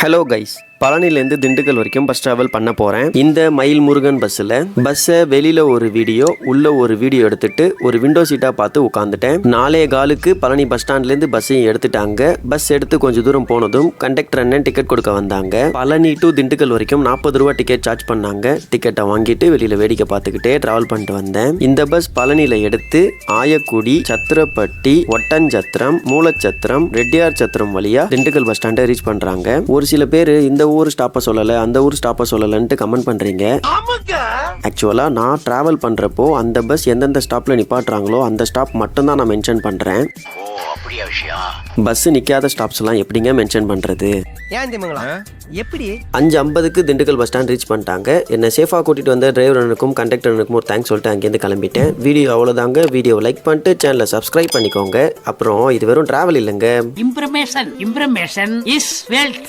Hello guys, பழனிலேருந்து Dindigul வரைக்கும் bus travel பண்ண போகிறேன். இந்த மயில் முருகன் பஸ்ஸில் பஸ்ஸை வெளியில் ஒரு வீடியோ உள்ள ஒரு வீடியோ எடுத்துட்டு ஒரு விண்டோ சீட்டாக பார்த்து உட்காந்துட்டேன். 4:15 பழனி பஸ் ஸ்டாண்ட்லேருந்து பஸ்ஸையும் எடுத்துட்டாங்க. பஸ் எடுத்து கொஞ்சம் தூரம் போனதும் கண்டக்டர் அண்ணன் டிக்கெட் கொடுக்க வந்தாங்க. பழனி டு திண்டுக்கல் வரைக்கும் 40 ரூபா டிக்கெட் சார்ஜ் பண்ணாங்க. டிக்கெட்டை வாங்கிட்டு வெளியில் வேடிக்கை பார்த்துக்கிட்டே ட்ராவல் பண்ணிட்டு வந்தேன். இந்த பஸ் பழனியில் எடுத்து ஆயக்குடி, சத்திரப்பட்டி, ஒட்டஞ்சத்திரம், மூலச்சத்திரம், ரெட்டியார் சத்திரம் வழியா திண்டுக்கல் பஸ் ஸ்டாண்டை ரீச் பண்றாங்க. ஒரு சில பேர் இந்த ஊர் ஸ்டாப்பை சொல்லலை, அந்த ஊர் ஸ்டாப்பை சொல்லலன்ட்டு கமெண்ட் பண்றீங்க. ஆக்சுவலா நான் டிராவல் பண்றப்போ அந்த பஸ் எந்தெந்த ஸ்டாப்ல நிப்பாட்டுறாங்களோ அந்த ஸ்டாப் மட்டும் தான் நான் மென்ஷன் பண்றேன். பஸ் நிக்காத ஸ்டாப்ஸ் எல்லாம் எப்படிங்க மென்ஷன் பண்றது? 5:50 திண்டுக்கல் பஸ் ஸ்டாண்ட் ரீச் பண்ணிட்டாங்க. என்ன சேஃபா கூட்டிட்டு வந்த டிரைவரனுக்கும் கண்டக்டருக்கும் ஒரு தேங்க்ஸ் சொல்லிட்டு அங்கேருந்து கிளம்பிட்டேன். வீடியோ அவ்வளோதாங்க. வீடியோ லைக் பண்ணிட்டு சேனலை சப்ஸ்கிரைப் பண்ணிக்கோங்க. அப்புறம் இது வெறும் டிராவல் இல்லைங்க, இம்ப்ரமேஷன் இஸ் வெல்த்.